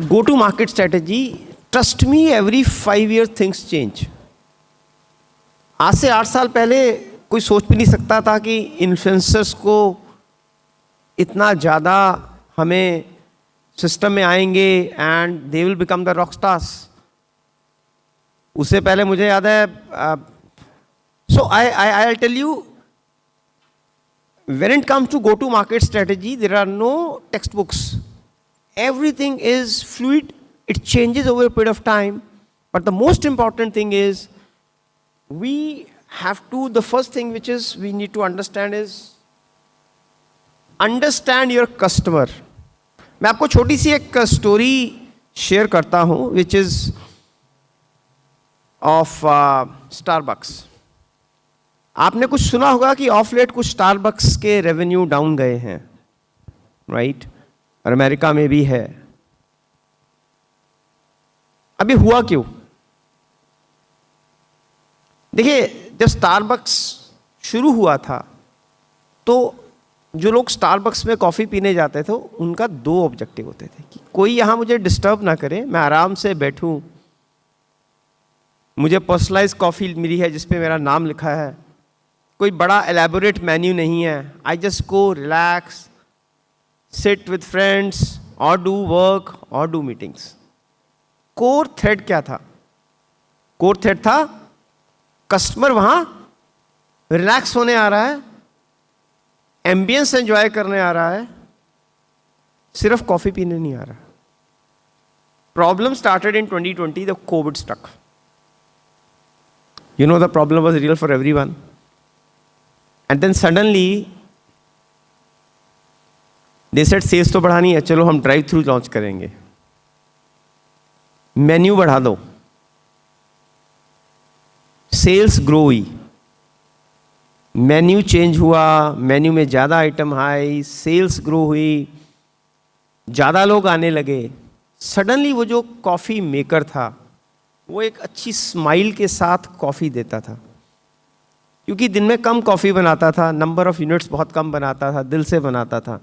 go to market strategy, trust me, every 5 years things change. आज से 8 साल पहले कोई सोच भी नहीं सकता था कि इन्फ्लुएंसर्स को इतना ज़्यादा हमें सिस्टम में आएंगे and they will become the rock stars. उससे पहले मुझे याद है, so I tell you, when it comes to go to market strategy, there are no textbooks. Everything is fluid, it changes over a period of time, but the most important thing is we have to, the first thing which is we need to understand is understand your customer. मैं आपको छोटी सी एक story share करता हूँ which is of Starbucks. आपने कुछ सुना होगा कि ऑफ लेट कुछ स्टारबक्स के रेवेन्यू डाउन गए हैं, राइट? और अमेरिका में भी है. अभी हुआ क्यों? देखिए, जब स्टारबक्स शुरू हुआ था तो जो लोग स्टारबक्स में कॉफ़ी पीने जाते थे उनका 2 ऑब्जेक्टिव होते थे कि कोई यहाँ मुझे डिस्टर्ब ना करे, मैं आराम से बैठूँ, मुझे पर्सनलाइज कॉफ़ी मिली है जिस पे मेरा नाम लिखा है, कोई बड़ा एलैबोरेट मेन्यू नहीं है, I just go relax, sit with friends और डू वर्क और डू मीटिंग्स. कोर थ्रेड क्या था? कोर थ्रेड था कस्टमर वहाँ रिलैक्स होने आ रहा है, एम्बियंस एंजॉय करने आ रहा है, सिर्फ कॉफ़ी पीने नहीं आ रहा. Problem started in 2020, the Covid stuck. You know, the problem was real for everyone. And then suddenly they said sales तो बढ़ानी है, चलो हम ड्राइव थ्रू लॉन्च करेंगे, मेन्यू बढ़ा दो. सेल्स ग्रो हुई, मेन्यू चेंज हुआ, मेन्यू में ज़्यादा आइटम आई, सेल्स ग्रो हुई, ज़्यादा लोग आने लगे. सडनली वो जो कॉफ़ी मेकर था वो एक अच्छी स्माइल के साथ कॉफ़ी देता था, क्योंकि दिन में कम कॉफ़ी बनाता था, नंबर ऑफ़ यूनिट्स बहुत कम बनाता था, दिल से बनाता था.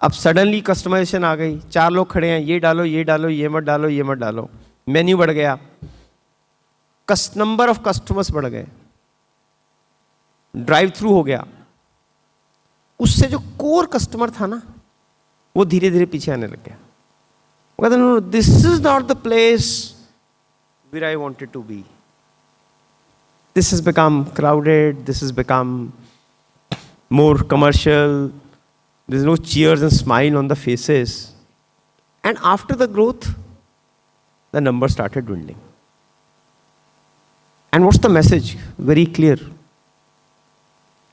अब सडनली कस्टमाइजेशन आ गई, 4 लोग खड़े हैं, ये डालो, ये डालो, ये मत डालो, ये मत डालो, मेन्यू बढ़ गया, नंबर ऑफ कस्टमर्स बढ़ गए, ड्राइव थ्रू हो गया. उससे जो कोर कस्टमर था ना वो धीरे धीरे पीछे आने लग गया. वो कहता no, this is not the place where I wanted to be. This has become crowded, this has become more commercial, there's no cheers and smile on the faces. And after the growth, the numbers started dwindling. And what's the message? Very clear.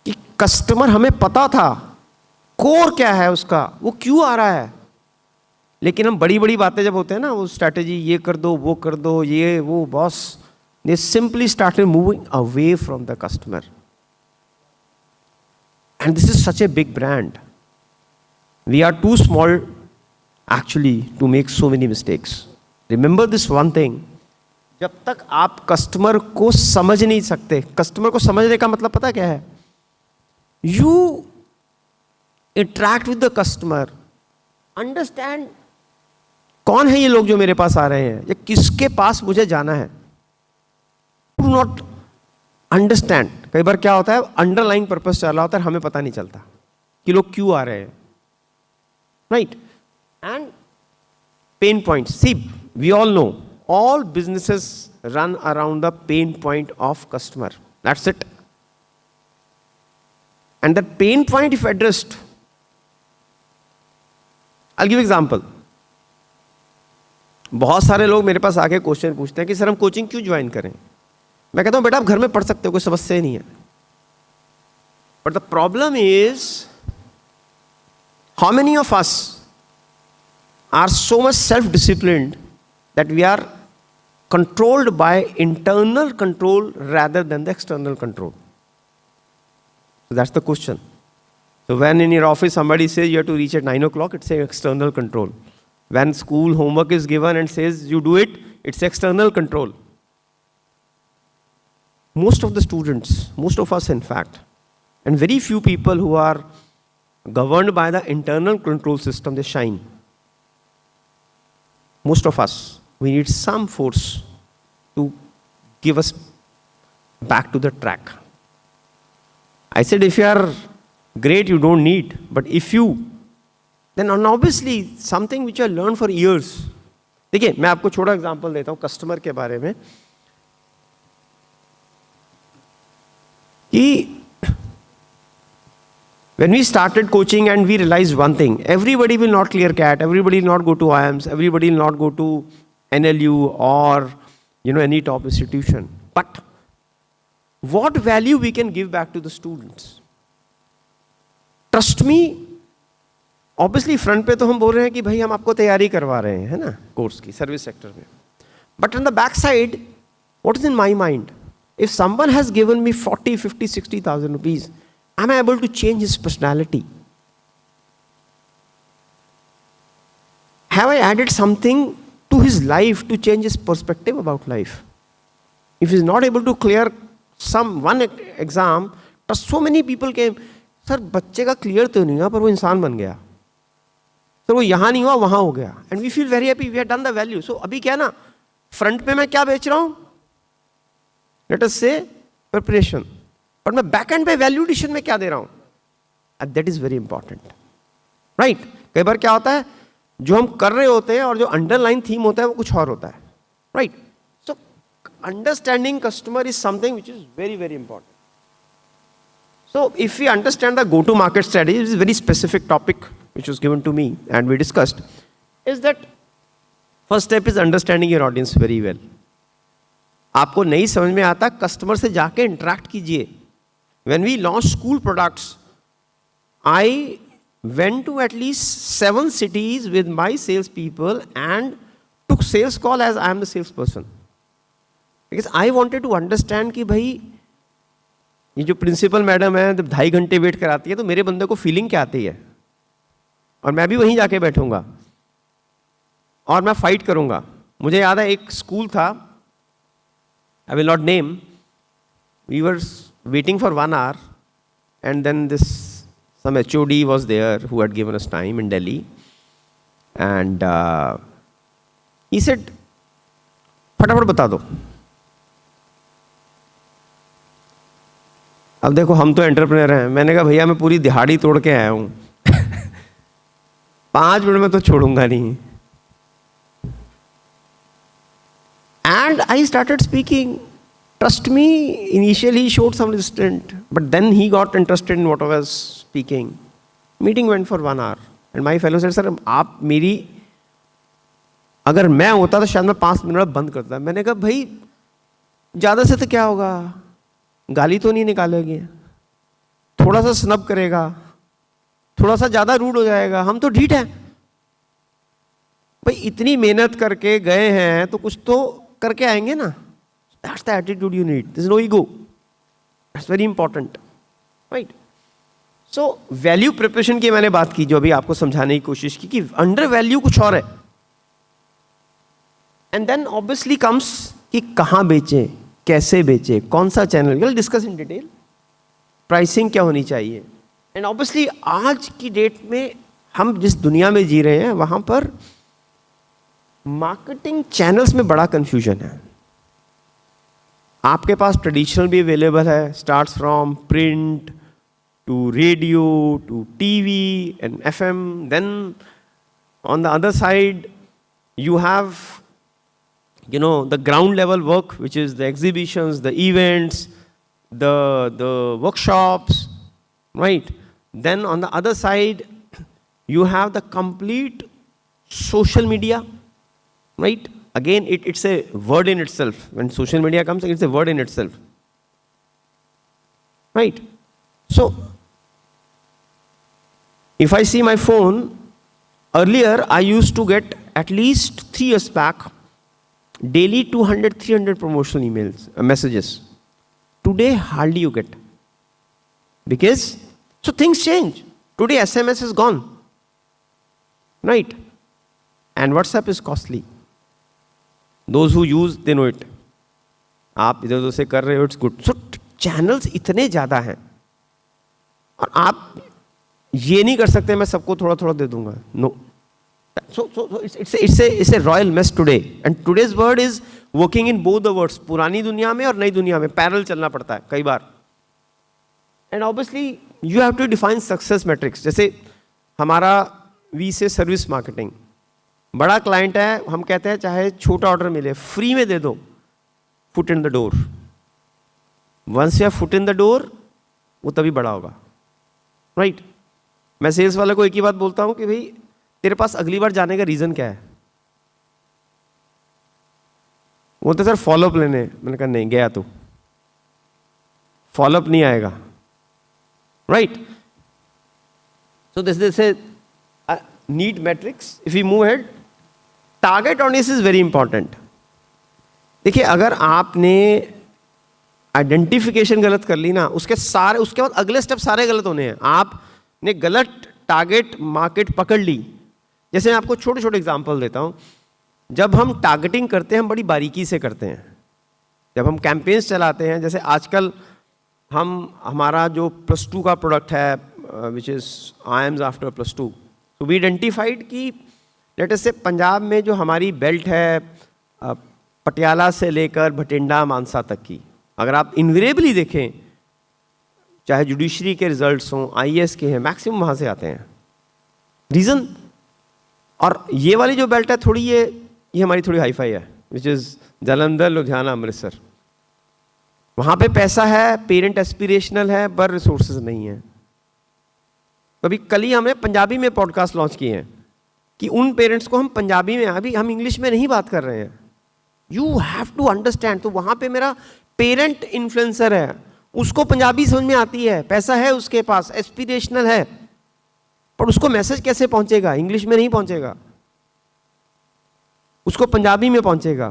कि customer हमें पता था core क्या है उसका, वो क्यों आ रहा है, लेकिन हम बड़ी बड़ी बातें जब होते हैं ना, वो स्ट्रैटेजी ये कर दो, वो कर दो, ये वो, boss, they simply started moving away from the customer. And this is such a big brand. We are too small actually to make so many mistakes. Remember this one thing, जब तक आप कस्टमर को समझ नहीं सकते, customer को समझने का मतलब पता क्या है? You interact with the customer, understand कौन है ये लोग जो मेरे पास आ रहे हैं, या किसके पास मुझे जाना है. Do not understand. कई बार क्या होता है, अंडरलाइन पर्पस चल रहा होता है, हमें पता नहीं चलता कि लोग क्यों आ रहे हैं, right? And pain point, see, we all know all businesses run around the pain point of customer. That's it. And that pain point, if addressed, I'll give example. बहुत सारे लोग मेरे पास आके क्वेश्चन पूछते हैं कि सर हम कोचिंग क्यों ज्वाइन करें. मैं कहता हूँ बेटा आप घर में पढ़ सकते हो, कोई समस्या ही नहीं है. But the problem is, how many of us are so much self disciplined that we are controlled by internal control rather than the external control. So that's the question. So when in your office somebody says you have to reach at 9 o'clock, it's an external control. When school homework is given and says you do it, it's external control. Most of the students, most of us in fact, and very few people who are governed by the internal control system, they shine. most of us, we need some force to give us back to the track. I said if you are great, you don't need, but if you, then obviously something which I learned for years. देखिए मैं आपको छोटा example देता हूँ customer के बारे में कि when we started coaching and we realized one thing, everybody will not clear CAT, everybody will not go to IIMs, everybody will not go to NLU or any top institution. But what value we can give back to the students? Trust me, obviously front पे तो हम बोल रहे हैं कि भाई हम आपको तैयारी करवा रहे हैं, है ना, कोर्स की सर्विस सेक्टर में. But on the back side, what is in my mind? If someone has given me 40, 50, 60,000 rupees, am I able to change his personality? Have I added something to his life to change his perspective about life? If he is not able to clear one exam, so many people came, sir बच्चे का clear तो नहीं हुआ पर वो इंसान बन गया, सर वो यहाँ नहीं हुआ वहाँ हो गया, and we feel very happy, we have done the value. So अभी क्या ना, फ्रंट पे मैं क्या बेच रहा हूँ, लेट अस से प्रिपरेशन, और मैं बैक एंड पे वैल्यू एडिशन में क्या दे रहा हूँ, that is very important, right. कई बार क्या होता है, जो हम कर रहे होते हैं और जो अंडरलाइन थीम होता है वो कुछ और होता है, right. So understanding customer is something which is very very important. So if we understand the go-to-market strategy, this is a very specific topic which was given to me and we discussed, is that first step is understanding your audience very well. आपको नहीं समझ में आता, customer से जाके interact कीजिए. When we launched school products, I went to at least 7 cities with my salespeople and took sales call as I am the salesperson. Because I wanted to understand कि भाई ये जो प्रिंसिपल मैडम है जब 2.5 घंटे wait कराती है तो मेरे बंदे को फीलिंग क्या आती है, और मैं भी वहीं जाके बैठूंगा और मैं फाइट करूंगा. मुझे याद है एक स्कूल था, I will not name, we were waiting for 1 hour and then this some HOD was there who had given us time in Delhi and he said फटाफट बता दो. अब देखो हम तो एंटरप्रेन्योर हैं, मैंने कहा भैया मैं पूरी दिहाड़ी तोड़ के आया हूँ 5 मिनट में तो छोड़ूंगा नहीं. And I started speaking. Trust me, initially he showed some resistant, but then he got interested in what I was speaking. Meeting went for 1 hour and my fellow said sir आप मेरी, अगर मैं होता तो शायद मैं 5 मिनट बंद करता. मैंने कहा भाई ज़्यादा से तो क्या होगा, गाली तो नहीं निकालेंगे, थोड़ा सा स्नब करेगा, थोड़ा सा ज़्यादा रूड हो जाएगा, हम तो ढीठ हैं भाई. इतनी मेहनत करके गए हैं तो कुछ तो करके आएंगे ना. That's the attitude you need. This no ego, that's very important, right. So value preparation की मैंने बात की, जो अभी आपको समझाने की कोशिश की कि अंडर वैल्यू कुछ और है. एंड देन ऑब्वियसली कम्स कि कहाँ बेचें, कैसे बेचे, कौन सा channel, will discuss in detail. Pricing क्या होनी चाहिए. एंड ऑब्वियसली आज की डेट में हम जिस दुनिया में जी रहे हैं वहाँ पर मार्केटिंग चैनल्स में बड़ा कंफ्यूजन है. आपके पास ट्रेडिशनल भी अवेलेबल है, starts from print to radio to TV and FM. Then on the other side you have the ground level work, which is the exhibitions, the events, the workshops, right? Then on the other side, you have the complete social media, right? Again, it's a word in itself. When social media comes, it's a word in itself, right? So, if I see my phone, earlier I used to get at least 3 years back daily 200-300 promotional emails, messages. Today hardly you get, because so things change. Today SMS is gone, right? And WhatsApp is costly. Those who use, they know it. आप इधर उधर से कर रहे हो, it's good. So channels इतने ज़्यादा हैं और आप ये नहीं कर सकते मैं सबको थोड़ा थोड़ा दे दूंगा. No, So it's a royal mess today, and today's world is working in both the worlds. पुरानी दुनिया में और नई दुनिया में पैरेलल चलना पड़ता है कई बार. And obviously you have to define success metrics. जैसे हमारा वी से सर्विस मार्केटिंग, बड़ा क्लाइंट है, हम कहते हैं चाहे छोटा ऑर्डर मिले फ्री में दे दो, foot in the door. Once या फुट इन द डोर वो तभी बड़ा होगा, राइट? मैं सेल्स वाले को एक ही बात बोलता हूं कि भाई तेरे पास अगली बार जाने का रीजन क्या है? बोलते सर फॉलोअप लेने. मैंने कहा नहीं, गया तो फॉलोअप नहीं आएगा, right? So this is need matrix. If you move head, target audience is very important. देखिए, अगर आपने आइडेंटिफिकेशन गलत कर ली ना, उसके बाद अगले स्टेप सारे गलत होने हैं. आपने गलत टारगेट मार्केट पकड़ ली. जैसे मैं आपको छोटे छोटे एग्जांपल देता हूं. जब हम टारगेटिंग करते हैं हम बड़ी बारीकी से करते हैं. जब हम कैंपेन्स चलाते हैं, जैसे आजकल हमारा जो +2 का प्रोडक्ट है विच इज़ IIMS आफ्टर +2, तो वी आइडेंटिफाइड कि लेट अस से पंजाब में जो हमारी बेल्ट है पटियाला से लेकर भटिंडा मानसा तक की, अगर आप इन्वेरिएबली देखें, चाहे जुडिशरी के रिजल्ट्स हों, IAS के हैं, मैक्सिमम वहाँ से आते हैं. रीज़न, और ये वाली जो बेल्ट है थोड़ी ये हमारी थोड़ी हाईफाई है, विच इज़ जालंधर, लुधियाना, अमृतसर. वहाँ पे पैसा है, पेरेंट एस्पिरेशनल है, पर रिसोर्सेज नहीं है. कभी कल ही हमने पंजाबी में पॉडकास्ट लॉन्च किए हैं कि उन पेरेंट्स को हम पंजाबी में, अभी हम इंग्लिश में नहीं बात कर रहे हैं. You have to understand. तो वहाँ पे मेरा पेरेंट इन्फ्लुएंसर है, उसको पंजाबी समझ में आती है, पैसा है उसके पास, एस्पिरेशनल है, पर उसको मैसेज कैसे पहुंचेगा? इंग्लिश में नहीं पहुंचेगा, उसको पंजाबी में पहुंचेगा,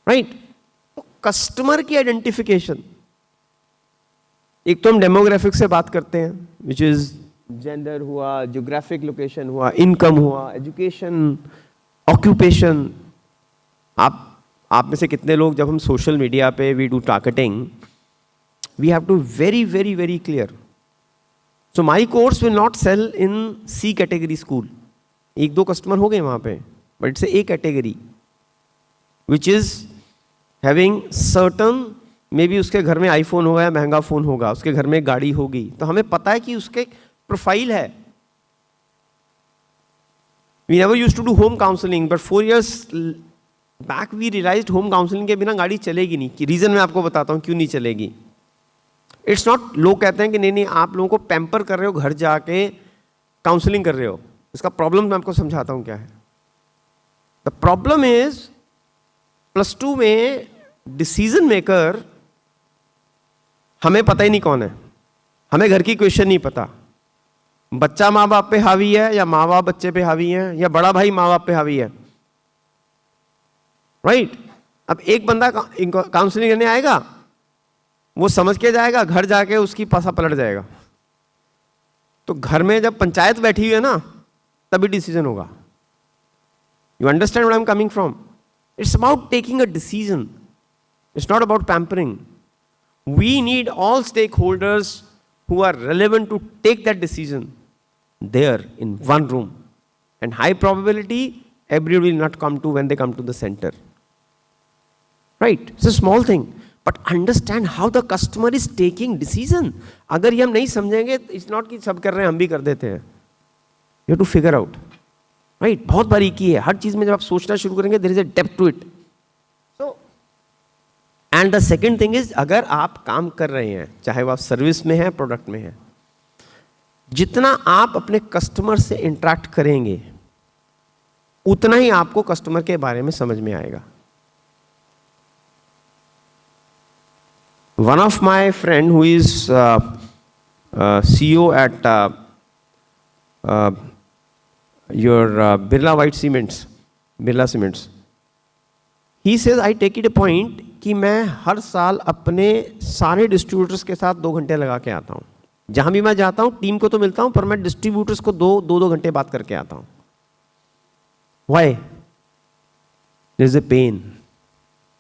राइट? तो कस्टमर की आइडेंटिफिकेशन, एक तो हम डेमोग्राफिक से बात करते हैं, विच इज जेंडर हुआ, ज्योग्राफिक लोकेशन हुआ, इनकम हुआ, एजुकेशन, ऑक्यूपेशन. आप में से कितने लोग, जब हम सोशल मीडिया पे we do targeting, we have to very very very clear. So my course will not sell in C category school. 1-2 customer हो गए वहाँ पे, but it's A category which is having certain, maybe उसके घर में iPhone होगा या महंगा फ़ोन होगा, उसके घर में गाड़ी होगी, तो हमें पता है कि उसके प्रोफाइल है. We never used to do home counselling, but 4 years back we realised home counselling के बिना गाड़ी चलेगी नहीं. कि रीज़न मैं आपको बताता हूँ क्यों नहीं चलेगी. इट्स नॉट, लोग कहते हैं कि नहीं आप लोगों को पैम्पर कर रहे हो, घर जाके काउंसलिंग कर रहे हो. इसका प्रॉब्लम मैं आपको समझाता हूँ क्या है. द प्रॉब्लम इज +2 में डिसीजन मेकर हमें पता ही नहीं कौन है. हमें घर की क्वेश्चन नहीं पता. बच्चा माँ बाप पे हावी है, या माँ बाप बच्चे पे हावी है, या बड़ा भाई माँ बाप पे हावी है, राइट? अब एक बंदा काउंसलिंग करने आएगा, वो समझ के जाएगा, घर जाके उसकी पासा पलट जाएगा. तो घर में जब पंचायत बैठी हुई है ना, तभी डिसीजन होगा. You understand where I am coming from? It's about taking a decision. It's not about pampering. We need all stakeholders who are relevant to take that decision there in one room, and high probability everybody will not come to when they come to the center, right? It's a small thing, but understand how the customer is taking decision. अगर ये हम नहीं समझेंगे, it's not कि सब कर रहे हैं हम भी कर देते हैं. You have to figure out, right? बहुत बारीकी है हर चीज़ में. जब आप सोचना शुरू करेंगे, there is a depth to it. And the second thing is, अगर आप काम कर रहे हैं, चाहे वो आप सर्विस में हैं, प्रोडक्ट में हैं, जितना आप अपने कस्टमर से इंटरेक्ट करेंगे उतना ही आपको कस्टमर के बारे में समझ में आएगा. One of my friend who is CEO at your Birla white cements, Birla cements, he says I take it a point कि मैं हर साल अपने सारे डिस्ट्रीब्यूटर्स के साथ 2 घंटे लगा के आता हूँ. जहाँ भी मैं जाता हूँ, टीम को तो मिलता हूँ, पर मैं डिस्ट्रीब्यूटर्स को 2 घंटे बात करके आता हूँ. Why? There is a pain.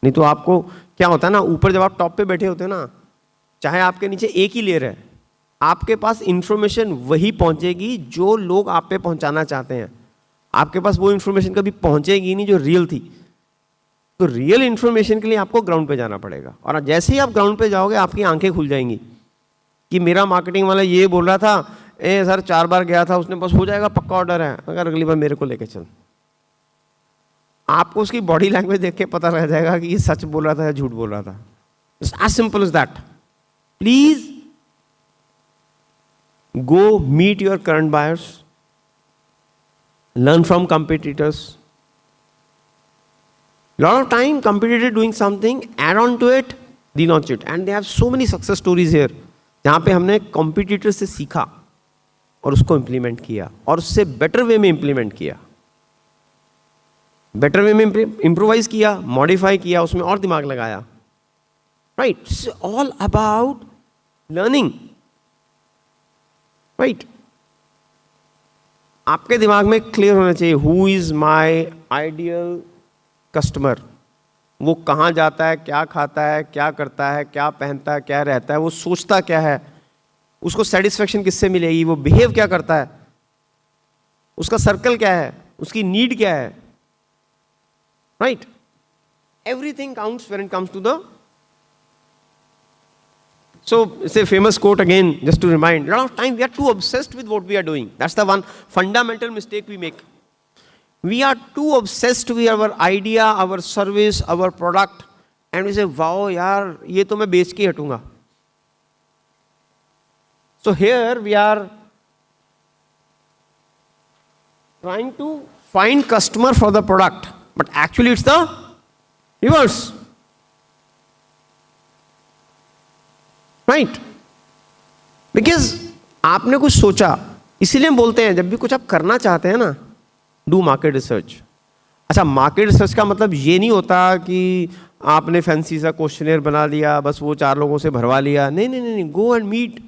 नहीं तो आपको क्या होता है ना, ऊपर जब आप टॉप पे बैठे होते हो ना, चाहे आपके नीचे एक ही लेयर है, आपके पास इंफॉर्मेशन वही पहुँचेगी जो लोग आप पे पहुँचाना चाहते हैं. आपके पास वो इन्फॉर्मेशन कभी पहुंचेगी नहीं जो रियल थी। तो रियल इन्फॉर्मेशन के लिए आपको ग्राउंड पे जाना पड़ेगा, और जैसे ही आप ग्राउंड पे जाओगे आपकी आंखें खुल जाएंगी कि मेरा मार्केटिंग वाला ये बोल रहा था, सर 4 बार गया था उसने, बस हो जाएगा, पक्का ऑर्डर है, अगर अगली बार मेरे को लेके चल। आपको उसकी बॉडी लैंग्वेज देख के पता लग जाएगा कि ये सच बोल रहा था या झूठ बोल रहा था। It's as simple as that. Please go meet your current buyers, learn from competitors. Lot of time competitor doing something, add on to it, relaunch it, and they have so many success stories here जहाँ पे हमने competitor से सीखा और उसको implement किया और उससे better way में implement किया, better way में improvise किया, modify किया, उसमें और दिमाग लगाया, right? It's all about learning, right? आपके दिमाग में क्लियर होना चाहिए who is my ideal customer. वो कहाँ जाता है, क्या खाता है, क्या करता है, क्या पहनता है, क्या रहता है, वो सोचता क्या है, उसको सेटिस्फेक्शन किससे मिलेगी, वो बिहेव क्या करता है, उसका सर्कल क्या है, उसकी नीड क्या है, right? Everything counts when it comes to the So it's a famous quote again, just to remind. A lot of time we are too obsessed with what we are doing. That's the one fundamental mistake we make. We are too obsessed with our idea, our service, our product, and we say, wow, यार ये तो मैं बेच के ही हटूंगा. So here we are trying to find customer for the product, but actually it's the reverse. Right? Because आपने कुछ सोचा, इसीलिए हम बोलते हैं जब भी कुछ आप करना चाहते हैं ना, डू मार्केट रिसर्च। अच्छा, मार्केट रिसर्च का मतलब ये नहीं होता कि आपने फैंसी सा क्वेश्चनेयर बना लिया, बस वो 4 लोगों से भरवा लिया। नहीं नहीं नहीं, गो एंड मीट।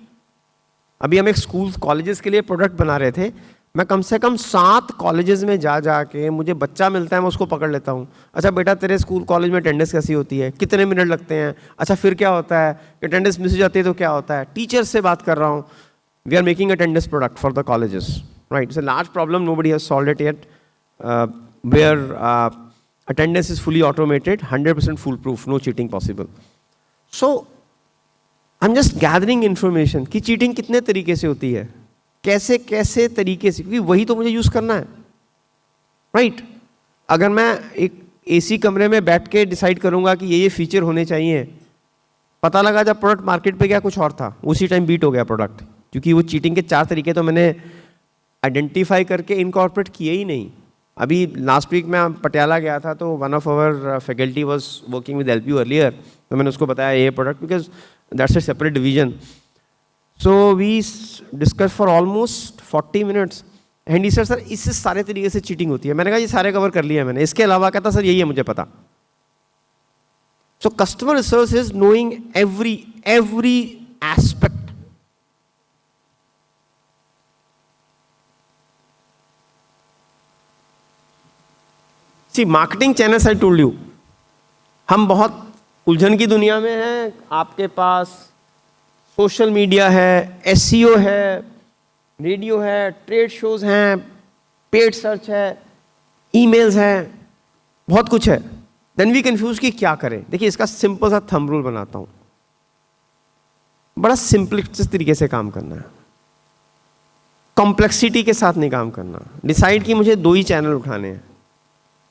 अभी हम एक स्कूल कॉलेजेस के लिए प्रोडक्ट बना रहे थे, मैं कम से कम 7 कॉलेजेस में जा के, मुझे बच्चा मिलता है मैं उसको पकड़ लेता हूँ। अच्छा बेटा तेरे स्कूल कॉलेज में अटेंडेंस कैसी होती है, कितने मिनट लगते हैं, अच्छा फिर क्या होता है, अटेंडेंस मिस हो जाती है तो क्या होता है। टीचर से बात कर रहा हूँ, we are making attendance product for the colleges, right? It's a large problem, nobody has solved it yet, where attendance is fully automated, 100% full proof, no cheating possible. So I am just gathering information कि cheating कितने तरीके से होती है, कैसे कैसे तरीके से, क्योंकि वही तो मुझे यूज़ करना है, राइट? अगर मैं एक एसी कमरे में बैठ के डिसाइड करूंगा कि ये फीचर होने चाहिए, पता लगा जब प्रोडक्ट मार्केट पे गया कुछ और था, उसी टाइम बीट हो गया प्रोडक्ट, क्योंकि वो चीटिंग के 4 तरीके तो मैंने आइडेंटिफाई करके इनकॉर्पोरेट किए ही नहीं। अभी लास्ट वीक मैं पटियाला गया था, तो one of our faculty was working with LPU earlier, तो मैंने उसको बताया ये product, because that's a separate division. So we discussed for almost 40 minutes and he said, sir इससे सारे तरीके से चीटिंग होती है। मैंने कहा ये सारे कवर कर लिया मैंने, इसके अलावा कहता सर यही है मुझे पता। So customer research is knowing every aspect. See, marketing channels I told you, हम बहुत उलझन की दुनिया में हैं। आपके पास सोशल मीडिया है, एसईओ है, रेडियो है, ट्रेड शोज हैं, पेड सर्च है, ईमेल्स हैं, बहुत कुछ है। देन वी कंफ्यूज कि क्या करें। देखिए इसका सिंपल सा थंब रूल बनाता हूँ, बड़ा सिंपलिस्टिक तरीके से काम करना है, कॉम्प्लेक्सिटी के साथ नहीं काम करना। डिसाइड कि मुझे 2 ही चैनल उठाने हैं,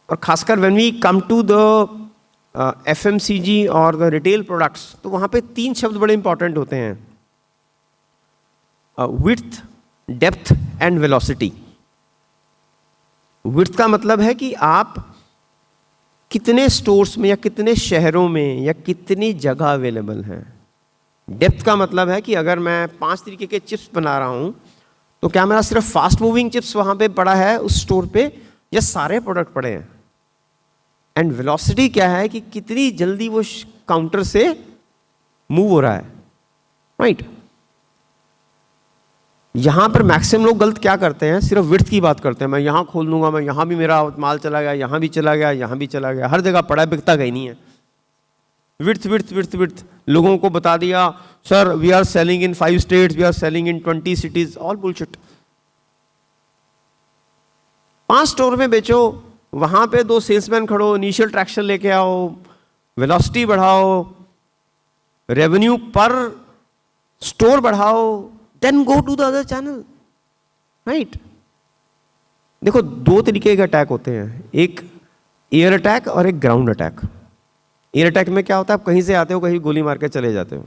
और खासकर when we come to the FMCG और द रिटेल प्रोडक्ट्स, तो वहाँ पे 3 शब्द बड़े इंपॉर्टेंट होते हैं, width, depth and velocity. Width का मतलब है कि आप कितने स्टोर्स में या कितने शहरों में या कितनी जगह अवेलेबल हैं। डेप्थ का मतलब है कि अगर मैं 5 तरीके के चिप्स बना रहा हूँ, तो क्या मेरा सिर्फ फास्ट मूविंग चिप्स वहाँ पे पड़ा है उस स्टोर पे, या सारे प्रोडक्ट पड़े हैं। एंड वेलोसिटी क्या है कि कितनी जल्दी वो काउंटर से मूव हो रहा है, राइट? यहां पर मैक्सिमम लोग गलत क्या करते हैं, सिर्फ विड्थ की बात करते हैं। मैं यहां खोल दूंगा, मैं यहां भी मेरा माल चला गया, यहां भी चला गया, यहां भी चला गया, हर जगह पड़ा है, बिकता कहीं नहीं है। विड्थ विड्थ विड्थ विड्थ लोगों को बता दिया, sir we are selling in 5 states, we are selling in 20 cities, all bullshit. 5 store में बेचो, वहां पे 2 सेल्समैन खड़ो, इनिशियल ट्रैक्शन लेके आओ, वेलोसिटी बढ़ाओ, रेवेन्यू पर स्टोर बढ़ाओ, then go to the other channel, right. देखो 2 तरीके के अटैक होते हैं, एक एयर अटैक और एक ग्राउंड अटैक। एयर अटैक में क्या होता है, आप कहीं से आते हो, कहीं गोली मार के चले जाते हो।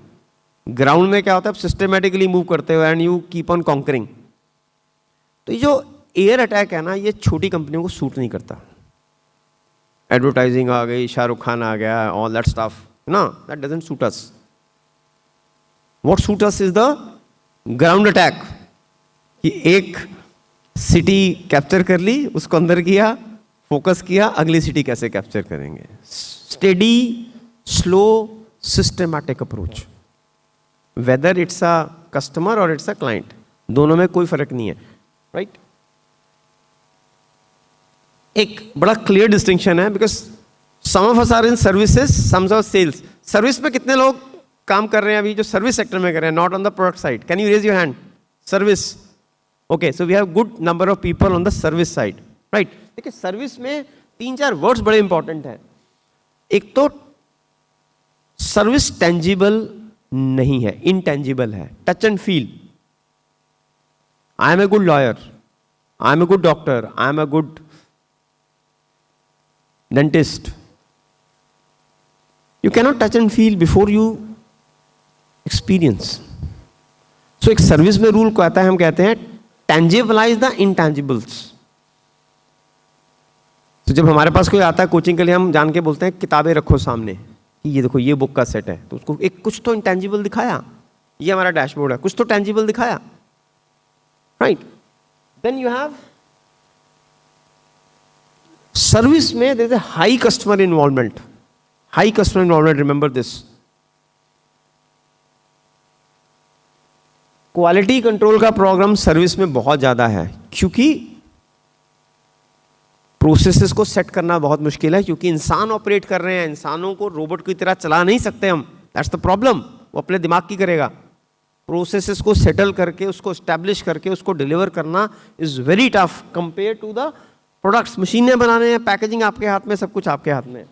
ग्राउंड में क्या होता है, आप सिस्टमेटिकली मूव करते हो and you keep on conquering. तो ये जो एयर अटैक है ना, ये छोटी कंपनियों को सूट नहीं करता। एडवर्टाइजिंग आ गई, शाहरुख खान आ गया, ऑल दैट स्टफ ना, that doesn't suit us. What suit us is the ground attack, कि एक सिटी कैप्चर कर ली, उसको अंदर किया, फोकस किया, अगली सिटी कैसे कैप्चर करेंगे। Steady, slow, systematic approach, whether it's a customer और इट्स अ क्लाइंट, दोनों में कोई फर्क नहीं है, राइट। एक बड़ा क्लियर डिस्टिंक्शन है, because some of us are in services, some of sales. Service में कितने लोग काम कर रहे हैं अभी, जो सर्विस सेक्टर में कर रहे हैं, not on the product side? Can you raise your hand? Service, okay, so we have good number of people on the service side, right. देखिए सर्विस में 3-4 वर्ड्स बड़े इंपॉर्टेंट हैं। एक तो सर्विस टेंजिबल नहीं है, इनटेंजिबल है, touch and feel. I am a good lawyer, I am a good doctor, I am a good dentist, you cannot touch and feel before you experience. So एक service में rule को आता है, हम कहते हैं tangibilize the intangibles. तो जब हमारे पास कोई आता है कोचिंग के लिए, हम जान के बोलते हैं किताबें रखो सामने, कि ये देखो ये बुक का सेट है, तो उसको एक कुछ तो इंटेंजिबल दिखाया, ये हमारा डैशबोर्ड है, कुछ तो टेंजिबल दिखाया, right. Then you have service में there is a high customer involvement, high customer involvement, remember this. Quality control का प्रोग्राम सर्विस में बहुत ज्यादा है, क्योंकि प्रोसेसेस को सेट करना बहुत मुश्किल है, क्योंकि इंसान ऑपरेट कर रहे हैं, इंसानों को रोबोट की तरह चला नहीं सकते हम, दैट्स द प्रॉब्लम। वो अपने दिमाग की करेगा, प्रोसेसेस को सेटल करके, उसको एस्टैब्लिश करके, उसको डिलीवर करना is very tough compare to the products. मशीनें बनाने हैं, पैकेजिंग आपके हाथ में, सब कुछ आपके हाथ में।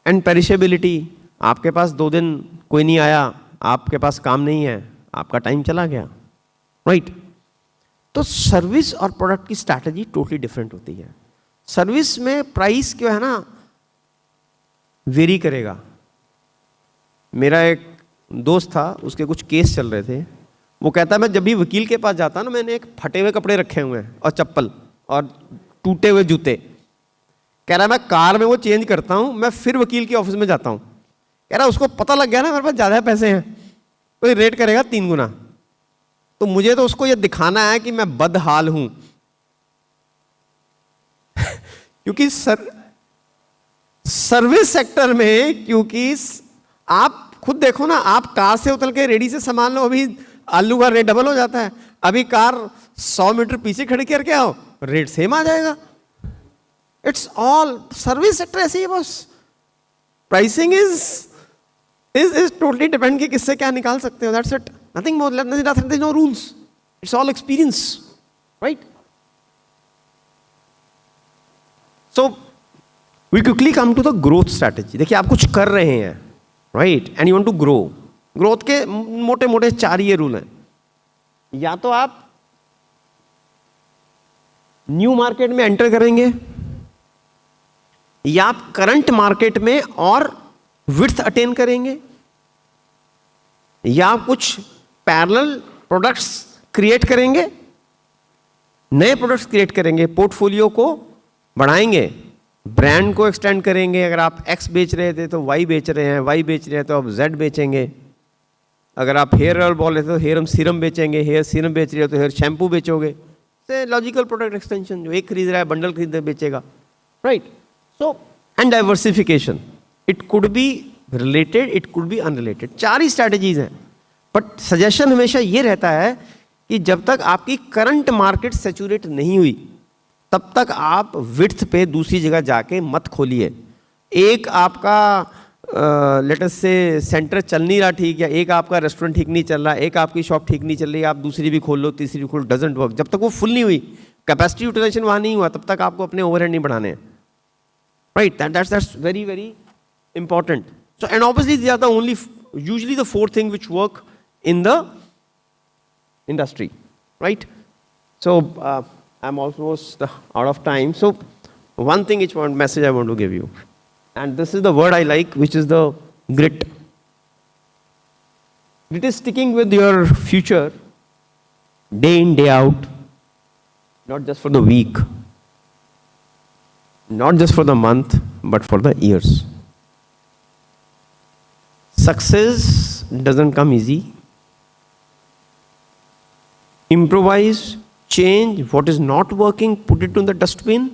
एंड पेरिशेबिलिटी, आपके पास 2 दिन कोई नहीं आया, आपके पास काम नहीं है, आपका टाइम चला गया, राइट। तो सर्विस और प्रोडक्ट की स्ट्रैटेजी टोटली डिफरेंट होती है। सर्विस में प्राइस क्यों है ना, वेरी करेगा। मेरा एक दोस्त था, उसके कुछ केस चल रहे थे, वो कहता है मैं जब भी वकील के पास जाता ना, मैंने एक फटे हुए कपड़े रखे हुए हैं और चप्पल और टूटे हुए जूते। कह रहा है मैं कार में वो चेंज करता हूँ, मैं फिर वकील के ऑफिस में जाता हूँ। कह रहा उसको पता लग गया ना मेरे पास ज़्यादा पैसे हैं, तो ये रेट करेगा 3 गुना। तो मुझे तो उसको ये दिखाना है कि मैं बदहाल हूं क्योंकि सर्विस सेक्टर में, क्योंकि आप खुद देखो ना, आप कार से उतर के रेडी से सामान लो, अभी आलू का रेट डबल हो जाता है। अभी कार 100 मीटर पीछे खड़ी करके आओ, रेट सेम आ जाएगा। इट्स ऑल सर्विस सेक्टर ऐसे ही बस। प्राइसिंग इज टोटली डिपेंड कि किससे क्या निकाल सकते हो, that's it, nothing more, there's no rules, it's all experience, right? So we quickly come to the growth strategy. देखिए आप कुछ कर रहे हैं, right, and you want to grow. Growth के मोटे मोटे 4 ये रूल हैं। या तो आप न्यू मार्केट में एंटर करेंगे, या आप करंट मार्केट में और विड्थ अटेन करेंगे, या आप कुछ पैरेलल प्रोडक्ट्स क्रिएट करेंगे, नए प्रोडक्ट्स क्रिएट करेंगे, पोर्टफोलियो को बढ़ाएंगे, ब्रांड को एक्सटेंड करेंगे। अगर आप एक्स बेच रहे थे तो वाई बेच रहे हैं, वाई बेच रहे हैं तो आप जेड बेचेंगे। अगर आप हेयर ऑयल बोल रहे थे तो हेयर सीरम बेचेंगे, हेयर सीरम बेच रहे हो तो हेयर शैम्पू बेचोगे। से लॉजिकल प्रोडक्ट एक्सटेंशन, जो एक खरीद रहा है बंडल खरीद बेचेगा, right. So and diversification, it could be related, it could be unrelated, 4 he strategies हैं। बट सजेशन हमेशा ये रहता है कि जब तक आपकी करंट मार्केट सैचुरेट नहीं हुई, तब तक आप विड्थ पे दूसरी जगह जाके मत खोलिए। एक आपका लेट अस से सेंटर चल नहीं रहा ठीक, या एक आपका रेस्टोरेंट ठीक नहीं चल रहा, एक आपकी शॉप ठीक नहीं चल रही, आप दूसरी भी खोल लो, तीसरी भी खोल, डजंट वर्क। जब तक वो फुल नहीं हुई, कैपेसिटी यूटिलाइजेशन वहाँ नहीं हुआ, तब तक आपको अपने ओवरहेड नहीं बढ़ाने हैं, right? That's very very important. So and obviously these are the only, usually the four things which work in the industry, right? So I'm almost out of time. So one thing, message I want to give you, and this is the word I like, which is the grit. Grit is sticking with your future day in, day out, not just for the week, not just for the month, but for the years. Success doesn't come easy. Improvise, change what is not working, put it in the dustbin,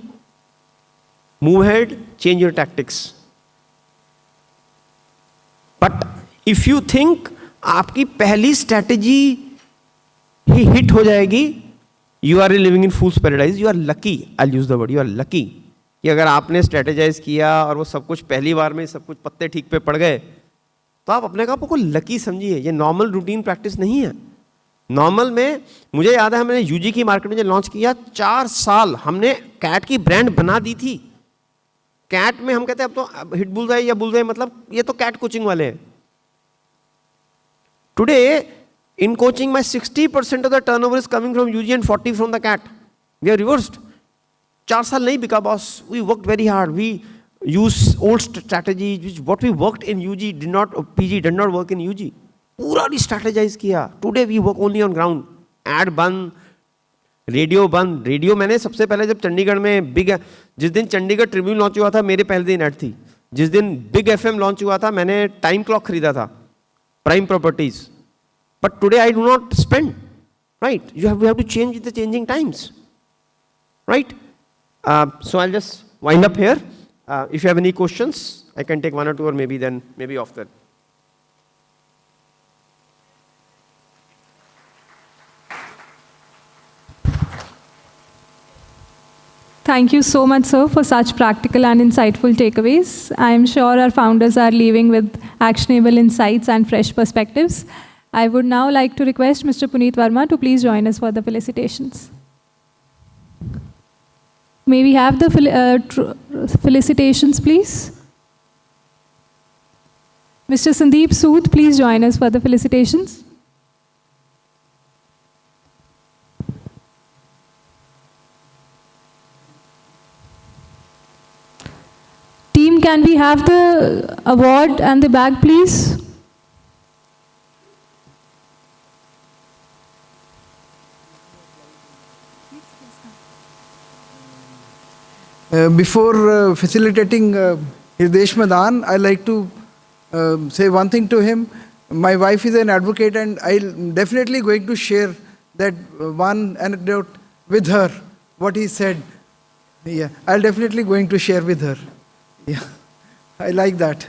move ahead, change your tactics. But if you think आपकी पहली strategy ही hit हो जाएगी, you are living in fool's paradise. You are lucky. I'll use the word. You are lucky. कि अगर आपने strategise किया और वो सब कुछ पहली बार में सब कुछ पत्ते ठीक पे पड़ गए, तो आप अपने आप को लकी समझिए. ये नॉर्मल रूटीन प्रैक्टिस नहीं है. नॉर्मल में मुझे याद है, हमने यूजी की मार्केट में जब लॉन्च किया, 4 साल हमने कैट की ब्रांड बना दी थी. कैट में हम कहते हैं अब तो हिट बुलजाई या बुलजाई, मतलब ये तो कैट कोचिंग वाले हैं. Today in coaching my 60% of the turnover is coming from UG and 40 from the cat. We are reversed. 4 साल नहीं बिका boss. We worked very hard. We use old strategies which what we worked in UG did not, PG did not work in UG. पूरा re-strategize किया. Today we work only on ground. Ad बंद, radio बंद. Radio मैंने सबसे पहले जब चंडीगढ़ में जिस दिन चंडीगढ़ ट्रिब्यून लॉन्च हुआ था, मेरे पहले दिन ऐड थी. जिस दिन बिग एफएम लॉन्च हुआ था, मैंने टाइम क्लॉक खरीदा था, prime properties. But today I do not spend, right? You have to change with the changing times, right? So I'll just wind up here. If you have any questions, I can take 1 or 2, or maybe off that. Thank you so much, sir, for such practical and insightful takeaways. I am sure our founders are leaving with actionable insights and fresh perspectives. I would now like to request Mr. Puneet Verma to please join us for the felicitations. May we have the felicitations, please? Mr. Sandeep Sood, please join us for the felicitations. Team, can we have the award and the bag, please? Before facilitating Hirdesh Madan, I like to say one thing to him. My wife is an advocate, and I'm definitely going to share that one anecdote with her, what he said. Yeah, I'll definitely going to share with her. Yeah, I like that.